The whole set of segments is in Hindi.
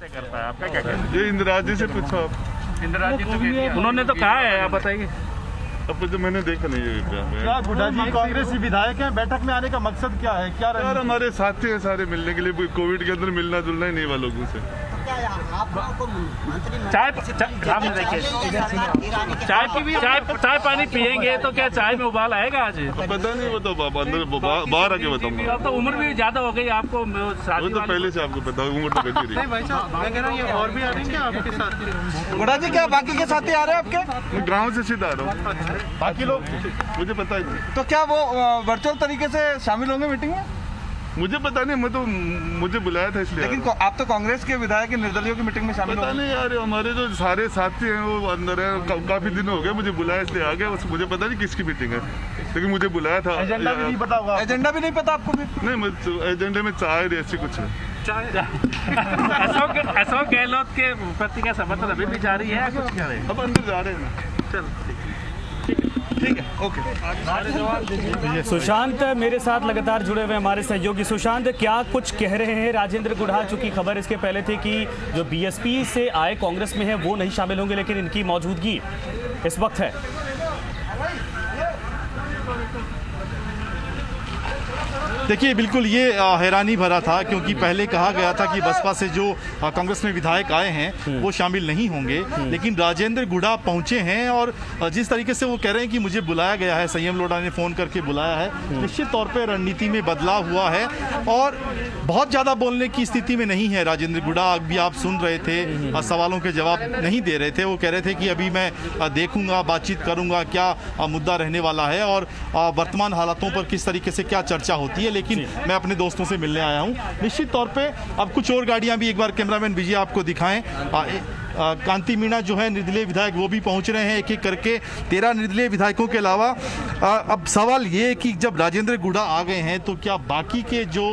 करता है, आपका क्या कहना है? ये इंदिरा जी से पूछो आप। इंदिरा जी तो उन्होंने तो कहा है, आप बताइए। अब तो मैंने देखा नहीं है क्या गुड्डा जी कांग्रेसी विधायक हैं, बैठक में आने का मकसद क्या है? क्या यार हमारे साथी हैं सारे मिलने के लिए, कोविड के अंदर मिलना जुलना ही नहीं हुआ लोगों से। चाय पानी पियेंगे तो क्या चाय में उबाल आएगा आज? पता नहीं, वो तो अंदर बाहर आके बताऊंगा। अब तो उम्र भी ज्यादा हो गई आपको, वो तो पहले से आपको पता, उम्र तो बची रही। भाई साहब मैं कह रहा हूँ ये और भी आ रहे हैं आपके साथ? गुड्डा जी क्या बाकी के साथी आ रहे हैं आपके? मैं गाँव से सीधा आ रहा हूँ, बाकी लोग मुझे पता ही नहीं। तो क्या वो वर्चुअल तरीके से शामिल होंगे मीटिंग में? मुझे पता नहीं, मैं तो मुझे बुलाया था इसलिए। लेकिन आप तो कांग्रेस के विधायक निर्दलीयों की मीटिंग में शामिल पता नहीं यार, हमारे जो सारे साथी हैं वो अंदर हैं, काफी दिन हो गए, मुझे बुलाया इसलिए आ गया। मुझे पता नहीं किसकी मीटिंग है, लेकिन मुझे बुलाया था। एजेंडा भी नहीं पता होगा? एजेंडा भी नहीं पता आपको भी? नहीं, एजेंडे में चाय ऐसी कुछ है। अशोक गहलोत के प्रति का समर्थन अभी भी जारी है, कुछ कह रहे हैं? अब अंदर जा रहे हैं। चलो ठीक है, ओके। सुशांत मेरे साथ लगातार जुड़े हुए हमारे सहयोगी। सुशांत, क्या कुछ कह रहे हैं राजेंद्र गुढ़ा? चूंकि खबर इसके पहले थी कि जो बीएसपी से आए कांग्रेस में है वो नहीं शामिल होंगे, लेकिन इनकी मौजूदगी इस वक्त है। देखिए बिल्कुल ये हैरानी भरा था, क्योंकि पहले कहा गया था कि बसपा से जो कांग्रेस में विधायक आए हैं वो शामिल नहीं होंगे, लेकिन राजेंद्र गुढ़ा पहुंचे हैं और जिस तरीके से वो कह रहे हैं कि मुझे बुलाया गया है, संयम लोढ़ा ने फ़ोन करके बुलाया है, निश्चित तौर पे रणनीति में बदलाव हुआ है और बहुत ज़्यादा बोलने की स्थिति में नहीं है राजेंद्र गुढ़ा। अभी आप सुन रहे थे, सवालों के जवाब नहीं दे रहे थे। वो कह रहे थे कि अभी मैं देखूंगा, बातचीत करूंगा क्या मुद्दा रहने वाला है और वर्तमान हालातों पर किस तरीके से क्या चर्चा होती है, लेकिन मैं अपने दोस्तों से मिलने आया हूं। निश्चित तौर पे अब कुछ और गाड़ियां भी, एक बार कैमरामैन विजय आपको दिखाएं। कांति मीणा जो है निर्दलीय विधायक, वो भी पहुंच रहे हैं एक एक करके। 13 निर्दलीय विधायकों के अलावा अब सवाल ये है कि जब राजेंद्र गुढ़ा आ गए हैं तो क्या बाकी के जो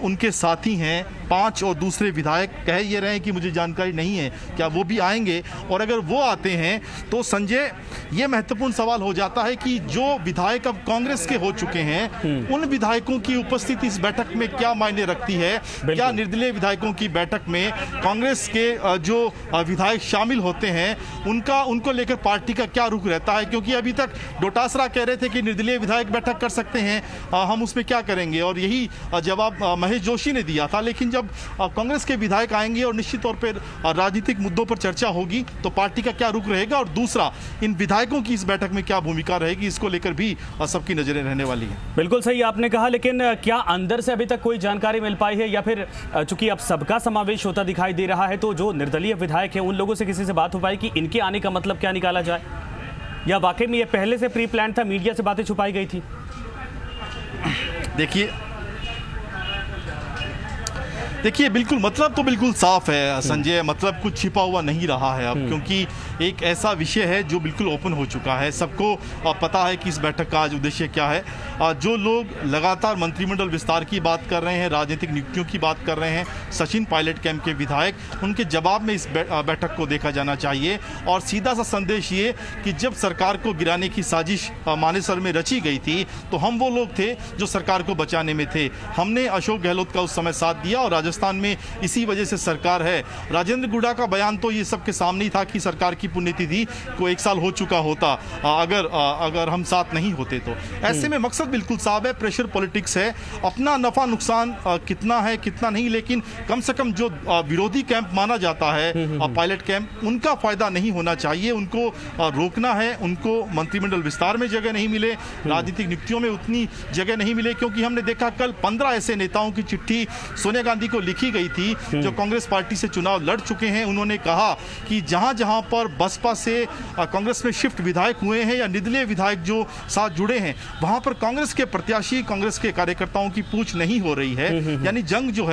उनके साथी हैं 5 और दूसरे विधायक कह ये रहे हैं कि मुझे जानकारी नहीं है, क्या वो भी आएंगे? और अगर वो आते हैं तो संजय ये महत्वपूर्ण सवाल हो जाता है कि जो विधायक अब कांग्रेस के हो चुके हैं उन विधायकों की उपस्थिति इस बैठक में क्या मायने रखती है? क्या निर्दलीय विधायकों की बैठक में कांग्रेस के जो विधायक शामिल होते हैं उनको लेकर पार्टी का क्या रुख रहता है? क्योंकि अभी तक डोटासरा कह रहे थे कि निर्दलीय विधायक बैठक कर सकते हैं, हम उसमें क्या करेंगे, और यही जवाब महेश जोशी ने दिया था। लेकिन जब कांग्रेस के विधायक आएंगे और निश्चित तौर पर राजनीतिक मुद्दों पर चर्चा होगी तो पार्टी का क्या रुख रहेगा, और दूसरा इन विधायकों की इस बैठक में क्या भूमिका रहेगी, इसको लेकर भी सबकी नजरें रहने वाली है। बिल्कुल सही आपने कहा, लेकिन क्या अंदर से अभी तक कोई जानकारी मिल पाई है, या फिर चूंकि अब सबका समावेश होता दिखाई दे रहा है तो जो निर्दलीय विधायक है उन लोगों से किसी से बात हो पाई कि इनके आने का मतलब क्या निकाला जाए, या वाकई में ये पहले से प्री प्लान था, मीडिया से बातें छुपाई गई थी? देखिए बिल्कुल मतलब तो बिल्कुल साफ है संजय, मतलब कुछ छिपा हुआ नहीं रहा है अब, क्योंकि एक ऐसा विषय है जो बिल्कुल ओपन हो चुका है। सबको पता है कि इस बैठक का आज उद्देश्य क्या है। जो लोग लगातार मंत्रिमंडल विस्तार की बात कर रहे हैं, राजनीतिक नियुक्तियों की बात कर रहे हैं, सचिन पायलट कैंप के विधायक, उनके जवाब में इस बैठक को देखा जाना चाहिए। और सीधा सा संदेश ये कि जब सरकार को गिराने की साजिश मानेसर में रची गई थी तो हम वो लोग थे जो सरकार को बचाने में थे। हमने अशोक गहलोत का उस समय साथ दिया और राजस्थान में इसी वजह से सरकार है। राजेंद्र गुढ़ा का बयान तो ये सबके सामने ही था कि सरकार की पुण्यतिथि को 1 साल हो चुका होता अगर हम साथ नहीं होते तो। ऐसे में मकसद बिल्कुल साफ है, प्रेशर पॉलिटिक्स है, अपना नफा नुकसान कितना है कितना नहीं, लेकिन कम से कम जो विरोधी कैंप माना जाता है पायलट कैंप, उनका फायदा नहीं होना चाहिए, उनको रोकना है। उनको मंत्रिमंडल विस्तार में जगह नहीं मिले, राजनीतिक नियुक्तियों में उतनी जगह नहीं मिले, क्योंकि हमने देखा कल 15 ऐसे नेताओं की चिट्ठी सोनिया गांधी को लिखी गई थी जो कांग्रेस पार्टी से चुनाव लड़ चुके हैं। उन्होंने कहा कि जहां जहां पर बसपा से कांग्रेस में शिफ्ट विधायक हुए हैं या निर्दलीय विधायक जो साथ जुड़े हैं, वहां पर कांग्रेस के प्रत्याशी, कांग्रेस के कार्यकर्ताओं की पूछ नहीं हो रही है। यानी जंग जो है